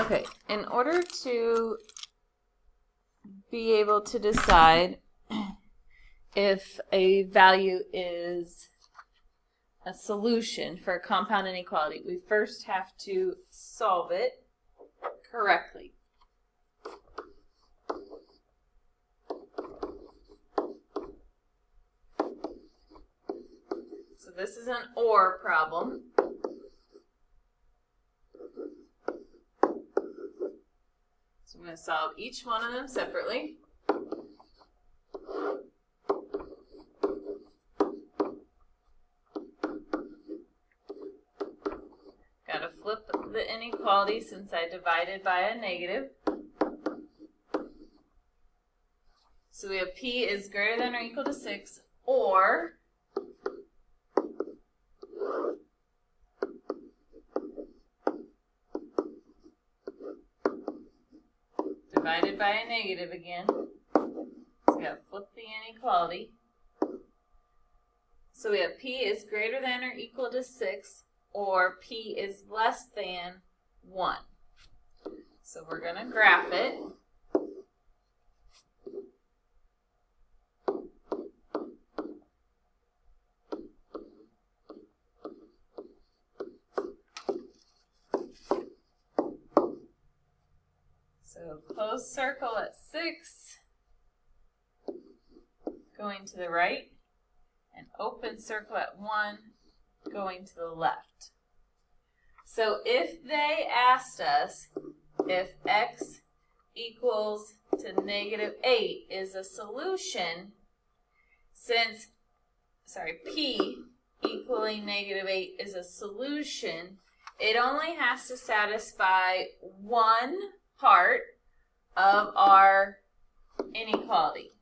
Okay, in order to be able to decide if a value is a solution for a compound inequality, we first have to solve it correctly. So this is an OR problem. So I'm going to solve each one of them separately. Got to flip the inequality since I divided by a negative. So we have P is greater than or equal to 6, or divided by a negative again. So we have to flip the inequality. So we have P is greater than or equal to 6, or P is less than 1. So we're going to graph it. So closed circle at 6, going to the right, and open circle at 1, going to the left. So if they asked us if x equals to -8 is a solution, since, P equaling -8 is a solution, it only has to satisfy one part of our inequality.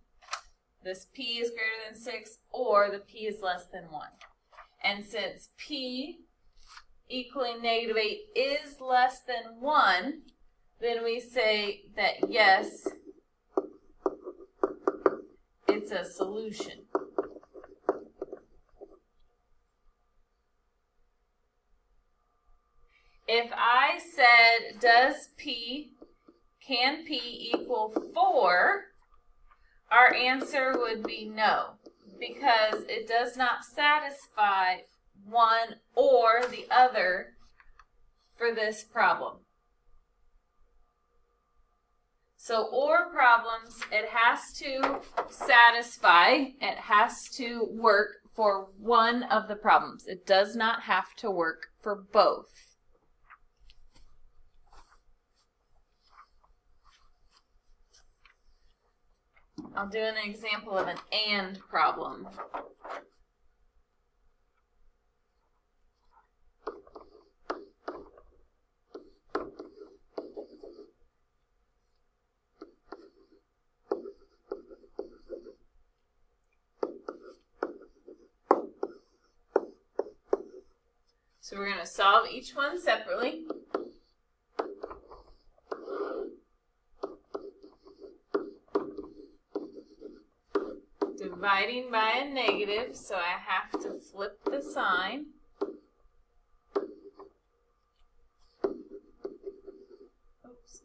This P is greater than 6, or the P is less than 1. And since P equaling -8 is less than 1, then we say that yes, it's a solution. If I said, can P equal 4, our answer would be no, because it does not satisfy one or the other for this problem. So OR problems, it has to satisfy, it has to work for one of the problems. It does not have to work for both. I'll do an example of an AND problem. So we're going to solve each one separately. Dividing by a negative, so I have to flip the sign. Oops.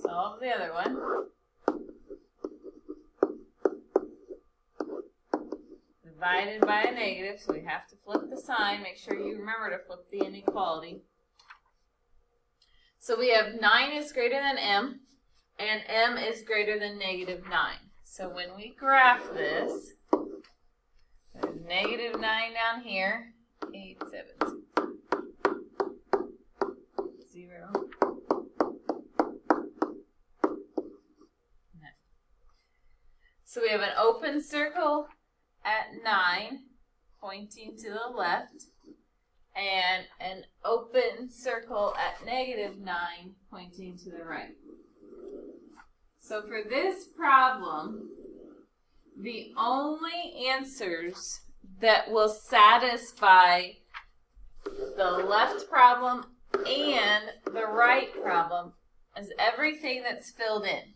Solve the other one. Divided by a negative, so we have to flip the sign. Make sure you remember to flip the inequality. So we have 9 is greater than m, and m is greater than -9. So when we graph this, there's -9 down here, 8, 7, 0, 9. So we have an open circle at 9, pointing to the left, and an open circle at -9, pointing to the right. So for this problem, the only answers that will satisfy the left problem and the right problem is everything that's filled in.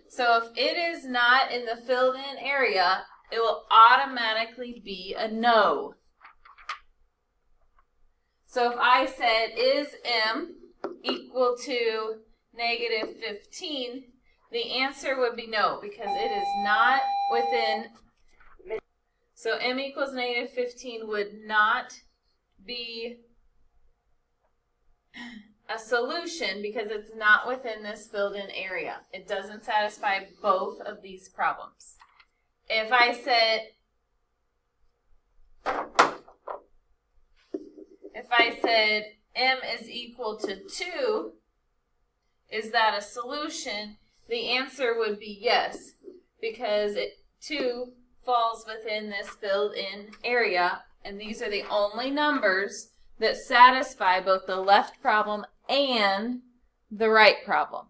So if it is not in the filled in area, it will automatically be a no. So if I said, is M equal to negative 15, the answer would be no, because it is not within. So M equals negative 15 would not be a solution because it's not within this filled in area. It doesn't satisfy both of these problems. If I said M is equal to 2, is that a solution? The answer would be yes, because 2 falls within this filled in area, and these are the only numbers that satisfy both the left problem and the right problem.